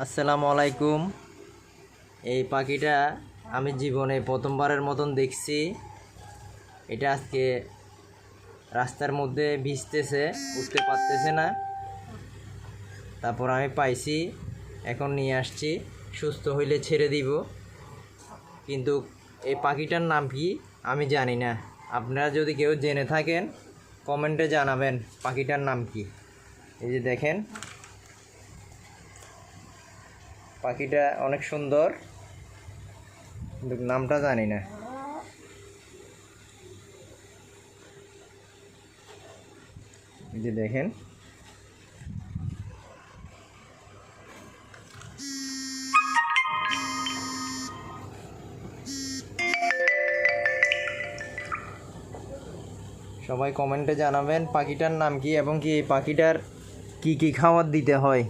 আসসালামু আলাইকুম। এই পাখিটা আমি জীবনে প্রথমবারের মতন দেখছি। এটা আজকে রাস্তার মধ্যে ভিজতেছে, উঠতে পারতেছে না। তারপর আমি পাইছি, এখন নিয়ে আসছি। সুস্থ হইলে ছেড়ে দিব, কিন্তু এই পাখিটার নাম কি আমি জানি না। আপনারা যদি কেউ জেনে থাকেন কমেন্টে জানাবেন পাখিটার নাম কি। এই যে দেখেন, পাখিটা অনেক সুন্দর, কিন্তু নামটা জানি না। এই যে দেখেন, সবাই কমেন্টে জানাবেন পাখিটার নাম কি এবং কি এই পাখিটার কি কি খাবার দিতে হয়।